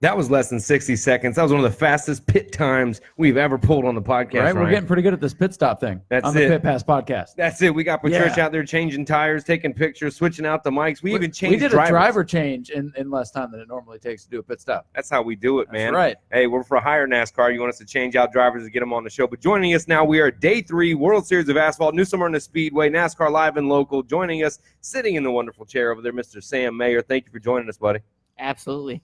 That was less than 60 seconds. That was one of the fastest pit times we've ever pulled on the podcast. Right, Ryan. we're getting pretty good at this pit stop thing. That's on the it. Pit Pass podcast. That's it. We got Patricia out there changing tires, taking pictures, switching out the mics. We even changed. We did drivers. a driver change in less time than it normally takes to do a pit stop. That's how we do it, man. That's right. Hey, we're for hire NASCAR. You want us to change out drivers to get them on the show. But joining us now, we are at Day 3, World Series of Asphalt, New Summer in the Speedway, NASCAR Live and Local. Joining us, sitting in the wonderful chair over there, Mr. Sam Mayer. Thank you for joining us, buddy. Absolutely.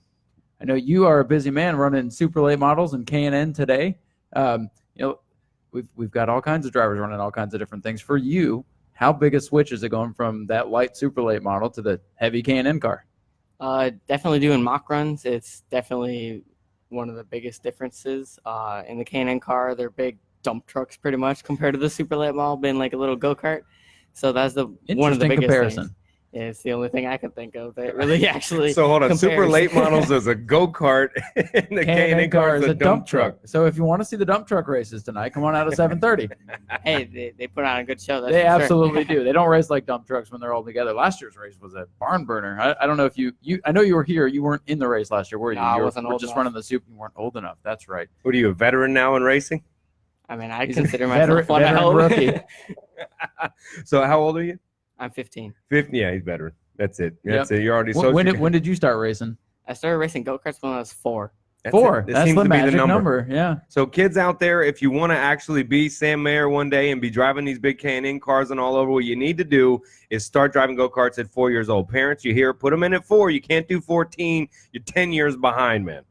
I know you are a busy man running super late models and K&N today. We've got all kinds of drivers running all kinds of different things. For you, how big a switch is it going from that light super late model to the heavy K&N car? Definitely doing mock runs. It's definitely one of the biggest differences. In the K&N car, they're big dump trucks pretty much compared to the super late model being like a little go-kart. So that's one of the biggest comparison. Things. It's the only thing I can think of that really actually So hold on, compares. super late models is a go-kart, and the K&N car is a dump truck. So if you want to see the dump truck races tonight, come on out at 7:30. Hey, they put on a good show. That's They for sure. absolutely do. They don't race like dump trucks when they're all together. Last year's race was a barn burner. I don't know if you I know you were here. You weren't in the race last year, were you? No, I you wasn't were old just enough. running the super. You weren't old enough. That's right. What are you, a veteran now in racing? I mean, I He's a consider myself one. veteran rookie. So how old are you? I'm 15. 50. Yeah, he's veteran. That's it. That's Yep. it. You're already When did you start racing? I started racing go-karts when I was 4. Four. That That's seems the to be magic the number. Yeah. So kids out there, if you want to actually be Sam Mayer one day and be driving these big K&N cars and all over, what you need to do is start driving go-karts at 4 years old. Parents, you hear, put them in at 4. You can't do 14. You're 10 years behind, man.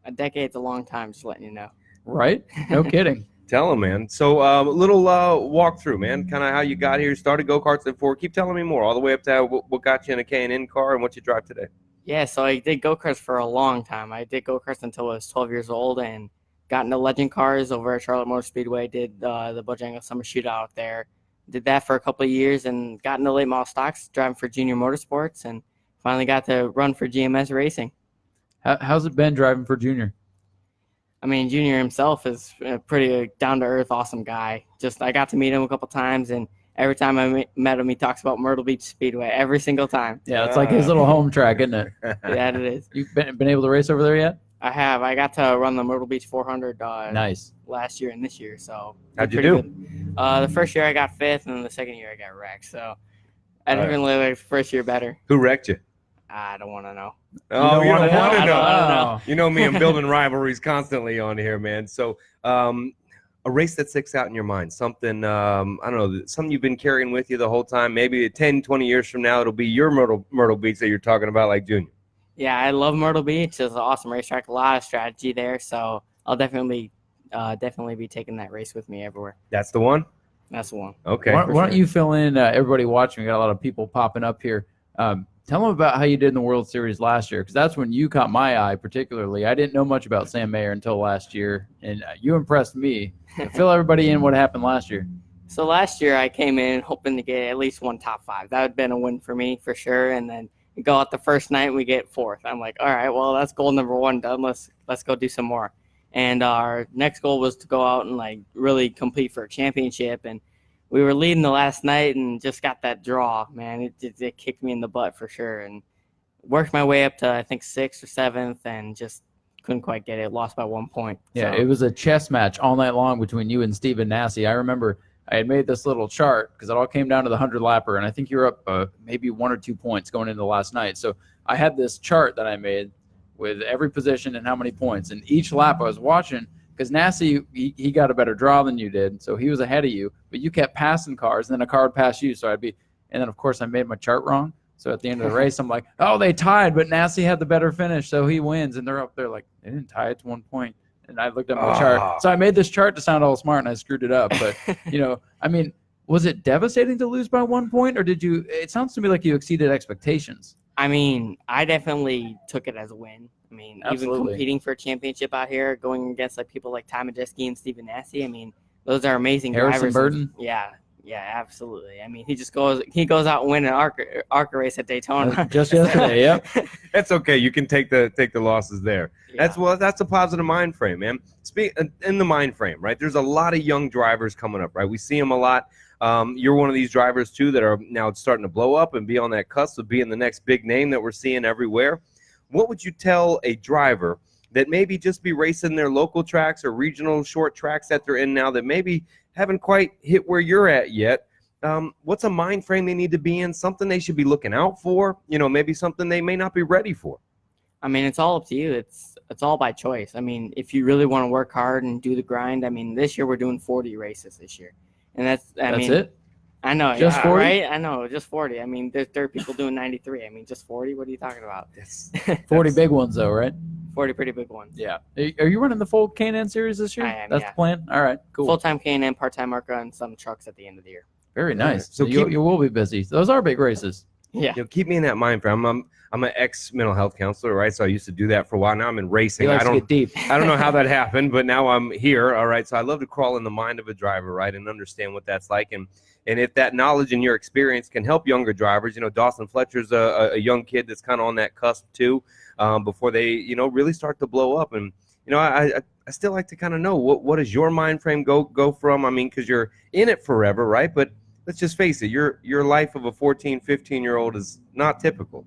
A decade's a long time, just letting you know. Right. No kidding. Tell them, man. So a little walkthrough, man, kind of how you got here. You started go-karts at 4. Keep telling me more, all the way up to what got you in a K&N car and what you drive today. Yeah, so I did go-karts for a long time. I did go-karts until I was 12 years old and got into legend cars over at Charlotte Motor Speedway, did the Bojangles Summer Shootout out there. Did that for a couple of years and got into late model stocks, driving for Junior Motorsports, and finally got to run for GMS Racing. How's it been driving for Junior? I mean, Junior himself is a pretty down-to-earth, awesome guy. I got to meet him a couple times, and every time I met him, he talks about Myrtle Beach Speedway every single time. Yeah, it's like his little home track, isn't it? Yeah, it is. You've been able to race over there yet? I have. I got to run the Myrtle Beach 400 Nice. last year and this year. So How'd you pretty do? good. The first year I got 5th, and the second year I got wrecked. So I didn't really like the first year better. Who wrecked you? I don't want to know. Oh, you don't want to I know. don't know. You know me, I'm building rivalries constantly on here, man. So a race that sticks out in your mind, something, I don't know, something you've been carrying with you the whole time. Maybe 10, 20 years from now, it'll be your Myrtle Beach that you're talking about like Junior. Yeah, I love Myrtle Beach. It's an awesome racetrack, a lot of strategy there. So I'll definitely be taking that race with me everywhere. That's the one? That's the one. Okay. Why don't you fill in everybody watching? We got a lot of people popping up here. Tell them about how you did in the World Series last year, because that's when you caught my eye particularly. I didn't know much about Sam Mayer until last year, and you impressed me. Fill everybody in what happened last year. So last year I came in hoping to get at least one top 5. That would have been a win for me for sure. And then we go out the first night and we get 4th. I'm like, all right, well, that's goal number 1 done. Let's go do some more. And our next goal was to go out and like really compete for a championship. And we were leading the last night and just got that draw, man. It kicked me in the butt for sure. And worked my way up to, I think, 6th or 7th and just couldn't quite get it. Lost by 1 point. Yeah, So, it was a chess match all night long between you and Steven Nassie. I remember I had made this little chart because it all came down to the 100-lapper, and I think you're up maybe 1 or 2 points going into last night. So I had this chart that I made with every position and how many points. And each lap I was watching, because Nassie, he got a better draw than you did, so he was ahead of you. But you kept passing cars, and then a car would pass you. So and then, of course, I made my chart wrong. So at the end of the race, I'm like, oh, they tied, but Nassie had the better finish, so he wins. And they're up there like, they didn't tie it to 1 point. And I looked at my chart. So I made this chart to sound all smart, and I screwed it up. But, I mean, was it devastating to lose by 1 point, or did you – it sounds to me like you exceeded expectations. I mean, I definitely took it as a win. I mean, Absolutely. even competing for a championship out here, going against like people like Ty Majeski and Steven Nassie, I mean, those are amazing Harrison drivers. Burton? Yeah, absolutely. I mean, he goes out and win an ARCA race at Daytona. Just yesterday, yep. That's okay. You can take the losses there. Yeah. That's a positive mind frame, man. In the mind frame, right? There's a lot of young drivers coming up, right? We see them a lot. You're one of these drivers too that are now starting to blow up and be on that cusp of being the next big name that we're seeing everywhere. what would you tell a driver that maybe just be racing their local tracks or regional short tracks that they're in now that maybe haven't quite hit where you're at yet? What's a mind frame they need to be in, something they should be looking out for, maybe something they may not be ready for? I mean, it's all up to you. It's all by choice. I mean, if you really want to work hard and do the grind, I mean, this year we're doing 40 races this year. And that's it? I know. Just 40? Right? I know, just 40. I mean, there are people doing 93. I mean, just 40? What are you talking about? 40 big ones, though, right? 40 pretty big ones. Yeah. Are you running the full K&N series this year? I am, That's yeah. the plan? All right, cool. Full-time K&N, part-time ARCA, and some trucks at the end of the year. Very nice. So So you will be busy. Those are big races. Yeah. Keep me in that mind frame. I'm an ex-mental health counselor, right? So I used to do that for a while. Now I'm in racing. He likes to get deep. I don't know how that happened, but now I'm here, all right? So I love to crawl in the mind of a driver, right, and understand what that's like. And if that knowledge and your experience can help younger drivers, Dawson Fletcher's a young kid that's kind of on that cusp too, before they, really start to blow up. And, I still like to kind of know what does your mind frame go from? I mean, because you're in it forever, right? But let's just face it, your life of a 14, 15-year-old is not typical.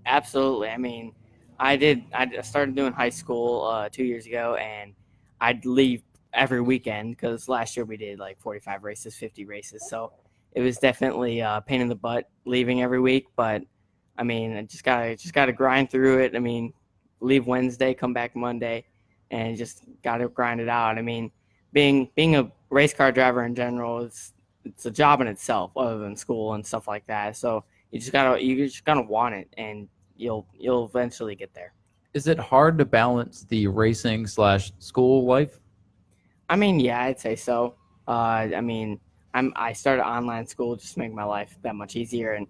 Absolutely. I mean, I started doing high school 2 years ago, and I'd leave every weekend because last year we did like 45 races, 50 races. So it was definitely a pain in the butt leaving every week. But I mean, I just gotta grind through it. I mean, leave Wednesday, come back Monday, and just gotta grind it out. I mean, being a race car driver in general, it's a job in itself, other than school and stuff like that. So you just gotta want it, and you'll eventually get there. Is it hard to balance the racing/school life? I mean, yeah, I'd say so. I mean, I started online school just to make my life that much easier, and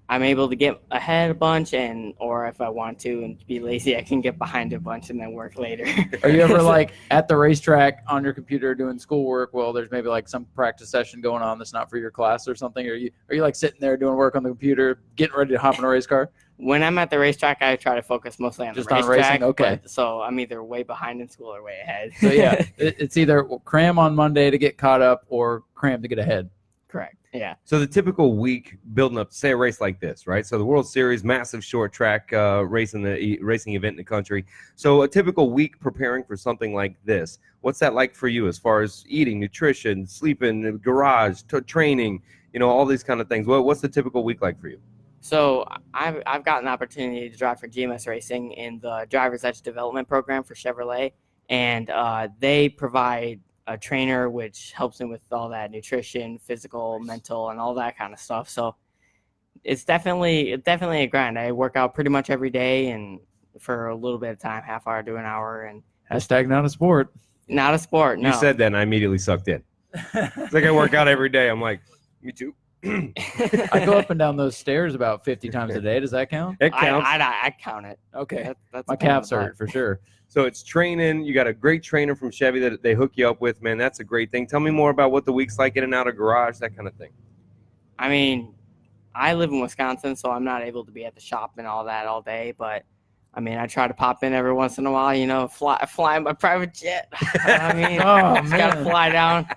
I'm able to get ahead a bunch, or if I want to and be lazy, I can get behind a bunch and then work later. Are you ever like at the racetrack on your computer doing schoolwork? Well, there's maybe like some practice session going on that's not for your class or something. Are you like sitting there doing work on the computer, getting ready to hop in a race car? When I'm at the racetrack, I try to focus mostly on Just the on racetrack. racing? Okay. So I'm either way behind in school or way ahead. So yeah, it's either cram on Monday to get caught up or cram to get ahead. Correct. Yeah. So the typical week building up, say a race like this, right? So the World Series, massive short track racing event in the country. So a typical week preparing for something like this, what's that like for you as far as eating, nutrition, sleeping, garage, training, all these kind of things? What's the typical week like for you? So I've got an opportunity to drive for GMS Racing in the Driver's Edge Development Program for Chevrolet, and they provide a trainer which helps me with all that nutrition, physical, mental, and all that kind of stuff. So it's definitely a grind. I work out pretty much every day and for a little bit of time, half hour to an hour. And Hashtag not a sport. Not a sport. No. You said that and I immediately sucked in. It's like I work out every day. I'm like, me too. I go up and down those stairs about 50 times a day. Does that count? It counts. I count it. Okay. That's My calves hurt for sure. So it's training. You got a great trainer from Chevy that they hook you up with, man. That's a great thing. Tell me more about what the week's like in and out of garage, that kind of thing. I mean, I live in Wisconsin, so I'm not able to be at the shop and all that all day. But I mean, I try to pop in every once in a while. Fly my private jet. I mean, just gotta fly down.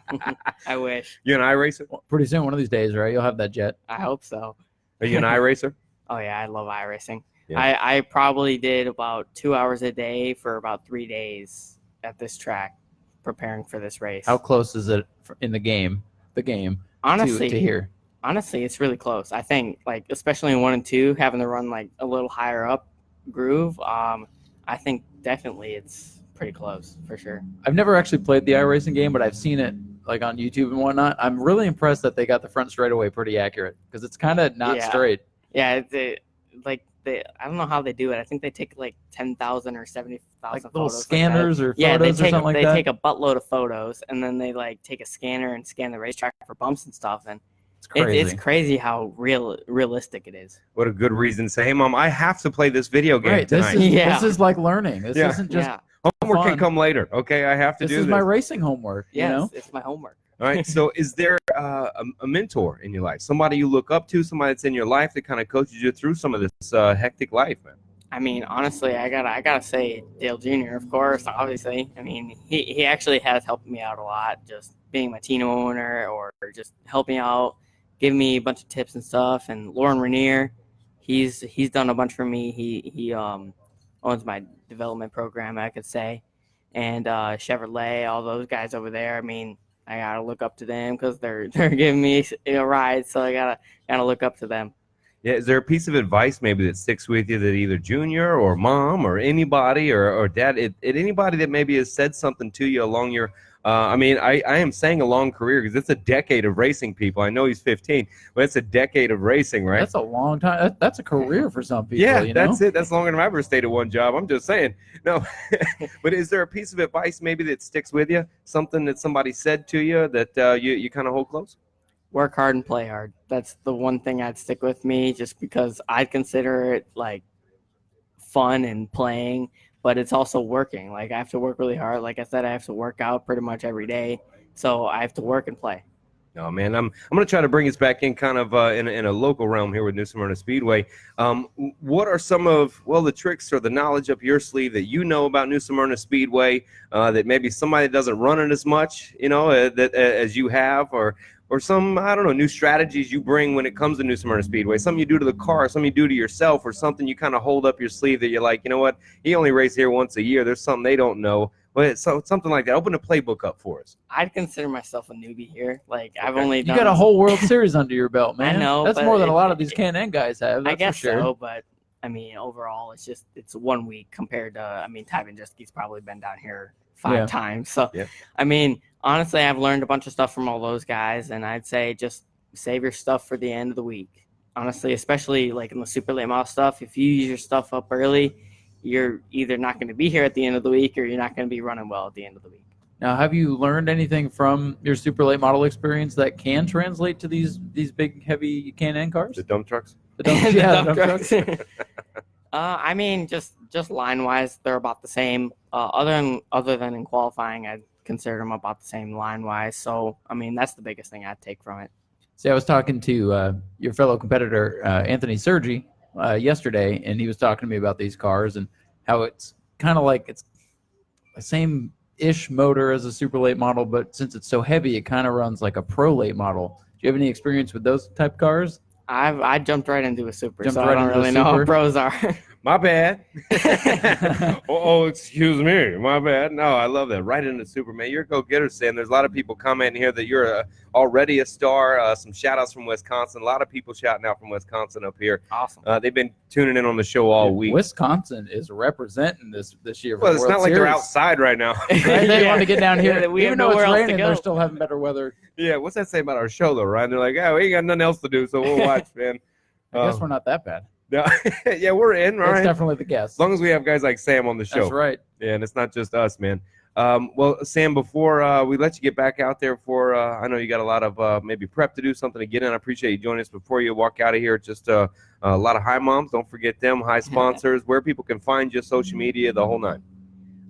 I wish. You an iRacer? Pretty soon, one of these days, right? You'll have that jet. I hope so. Are you an iRacer? Oh yeah, I love iRacing. Yeah. I probably did about 2 hours a day for about 3 days at this track, preparing for this race. How close is it in the game? Honestly, to here. Honestly, it's really close. I think, like, especially in 1 and 2, having to run like a little higher up groove. I think definitely it's pretty close for sure. I've never actually played the iRacing game, but I've seen it like on YouTube and whatnot. I'm really impressed that they got the front straightaway pretty accurate because it's kind of not straight. Yeah, I don't know how they do it. I think they take like 10,000 or 70,000 like little photos scanners or yeah, photos or something like that. They take a buttload of photos and then they like take a scanner and scan the racetrack for bumps and stuff. And it's crazy. It's crazy how realistic it is. What a good reason to say, hey, Mom, I have to play this video game tonight. This is like learning. This isn't just homework fun. can come later. Okay, I have to do this. This is my racing homework. Yes, it's my homework. All right. So is there a mentor in your life? Somebody you look up to, somebody that's in your life that kind of coaches you through some of this hectic life, man? I mean, honestly, I gotta say Dale Jr., of course, obviously. I mean, he actually has helped me out a lot, just being my team owner or just helping out, giving me a bunch of tips and stuff. And Lauren Rainier, he's done a bunch for me. He owns my development program, I could say, and Chevrolet, all those guys over there. I mean, I gotta look up to them because they're giving me a ride, so I gotta look up to them. Yeah, is there a piece of advice maybe that sticks with you that either junior or mom or anybody or dad, anybody that maybe has said something to you along your I mean, I am saying a long career because it's a decade of racing, people. I know he's 15, but it's a decade of racing, right? That's a long time. That's a career for some people. Yeah, you know? that's it. That's longer than I've ever stayed at one job. I'm just saying. No, but is there a piece of advice maybe that sticks with you? Something that somebody said to you that you kind of hold close? Work hard and play hard. That's the one thing I'd stick with me, just because I consider it like fun and playing, but it's also working. Like, I have to work really hard. Like I said, I have to work out pretty much every day, so I have to work and play. No, man, I'm going to try to bring us back in kind of in a local realm here with New Smyrna Speedway. What are some of, well, the tricks or the knowledge up your sleeve that you know about New Smyrna Speedway that maybe somebody that doesn't run it as much, you know, that as you have, or some, I don't know, new strategies you bring when it comes to New Smyrna Speedway, something you do to the car, something you do to yourself, or something you kind of hold up your sleeve that you're like, you know what, he only races here once a year. There's something they don't know. But so something like that. Open the playbook up for us. I'd consider myself a newbie here. Like, I've only You done, got a whole World Series under your belt, man. I know, That's but more than a lot of these K&N guys have. That's I guess for sure. so, but I mean, overall, it's 1 week compared to, I mean, Ty Vanjeski's probably been down here 5 times. So, Yeah. I mean, honestly, I've learned a bunch of stuff from all those guys, and I'd say just save your stuff for the end of the week. Honestly, especially like in the super late model stuff, if you use your stuff up early, you're either not going to be here at the end of the week or you're not going to be running well at the end of the week. Now, have you learned anything from your super late model experience that can translate to these big, heavy K&N cars? The dump trucks? The dump, The yeah, dump the dump trucks. trucks. I mean, just line wise, they're about the same. Other than in qualifying, I'd consider them about the same line wise. So, I mean, that's the biggest thing I'd take from it. See, I was talking to your fellow competitor, Anthony Sergi, yesterday, and he was talking to me about these cars and how it's kind of like it's the same-ish motor as a super late model, but since it's so heavy, it kind of runs like a pro late model. Do you have any experience with those type cars? I jumped right into a super, Jumped so right I don't into a really know super? how pros are. My bad. oh, excuse me. My bad. No, I love that. Right into Superman. You're a go-getter, Sam. There's a lot of people commenting here that you're already a star. Some shout-outs from Wisconsin. A lot of people shouting out from Wisconsin up here. Awesome. They've been tuning in on the show all week. Wisconsin is representing this year. For Well, the it's World not like they're Series. outside right now. Right? They Yeah. want to get down here. Yeah, we Even have though nowhere it's else to raining, go. they're still having better weather. Yeah, what's that say about our show, though, Ryan? They're like, yeah, we ain't got nothing else to do, so we'll watch, man. I guess we're not that bad. No, yeah, we're in, That's right? definitely the guess. As long as we have guys like Sam on the show. That's right. Yeah, and it's not just us, man. Well, Sam, before we let you get back out there for, I know you got a lot of maybe prep to do, something to get in. I appreciate you joining us. Before you walk out of here, just a lot of hi moms. Don't forget them, hi sponsors, where people can find you, social media, the whole nine.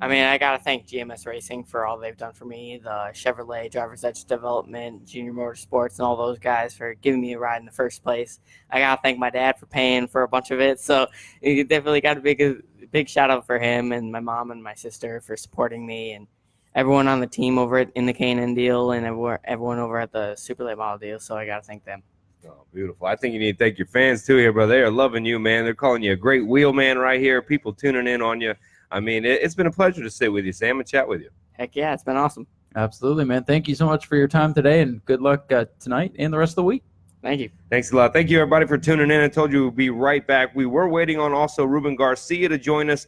I mean, I got to thank GMS Racing for all they've done for me, the Chevrolet Driver's Edge Development, Junior Motorsports, and all those guys for giving me a ride in the first place. I got to thank my dad for paying for a bunch of it. So you definitely got a big shout out for him, and my mom and my sister for supporting me, and everyone on the team over in the K&N deal, and everyone over at the Super Late Model deal. So I got to thank them. Oh, beautiful. I think you need to thank your fans too here, brother. They are loving you, man. They're calling you a great wheel man right here. People tuning in on you. I mean, it's been a pleasure to sit with you, Sam, and chat with you. Heck yeah, it's been awesome. Absolutely, man. Thank you so much for your time today, and good luck tonight and the rest of the week. Thank you. Thanks a lot. Thank you, everybody, for tuning in. I told you we'll be right back. We were waiting on also Ruben Garcia to join us.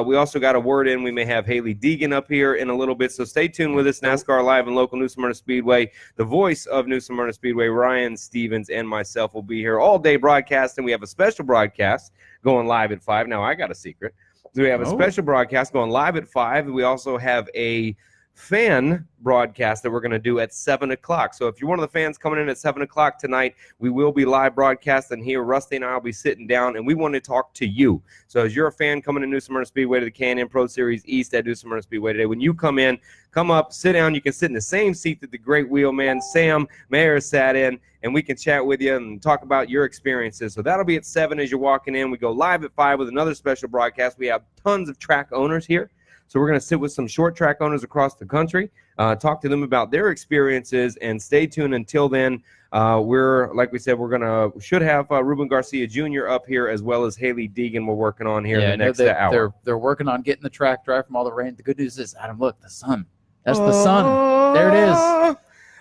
We also got a word in. We may have Haley Deegan up here in a little bit, so stay tuned with us. NASCAR Live and Local New Smyrna Speedway. The voice of New Smyrna Speedway, Ryan Stevens, and myself will be here all day broadcasting. We have a special broadcast going live at 5. Now, I got a secret. So we have a special broadcast going live at 5. We also have a fan broadcast that we're going to do at 7 o'clock. So if you're one of the fans coming in at 7 o'clock tonight, we will be live broadcasting here. Rusty and I will be sitting down, and we want to talk to you. So as you're a fan coming to New Smyrna Speedway to the K&N Pro Series East at New Smyrna Speedway today, when you come in, come up, sit down. You can sit in the same seat that the great wheelman Sam Mayer sat in, and we can chat with you and talk about your experiences. So that'll be at 7 as you're walking in. We go live at 5 with another special broadcast. We have tons of track owners here. So we're going to sit with some short track owners across the country, talk to them about their experiences, and stay tuned until then. Like we said, should have Ruben Garcia Jr. up here, as well as Haley Deegan we're working on here in the next hour. They're working on getting the track dry from all the rain. The good news is, Adam, look, the sun. That's the sun. There it is.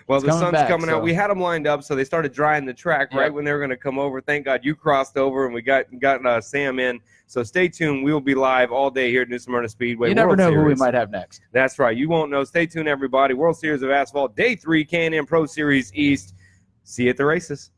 Well, It's the sun's back, coming out. We had them lined up, so they started drying the track right when they were going to come over. Thank God you crossed over, and we got Sam in. So stay tuned. We will be live all day here at New Smyrna Speedway. You never know who we might have next. That's right. You won't know. Stay tuned, everybody. World Series of Asphalt, Day 3, K&N Pro Series East. See you at the races.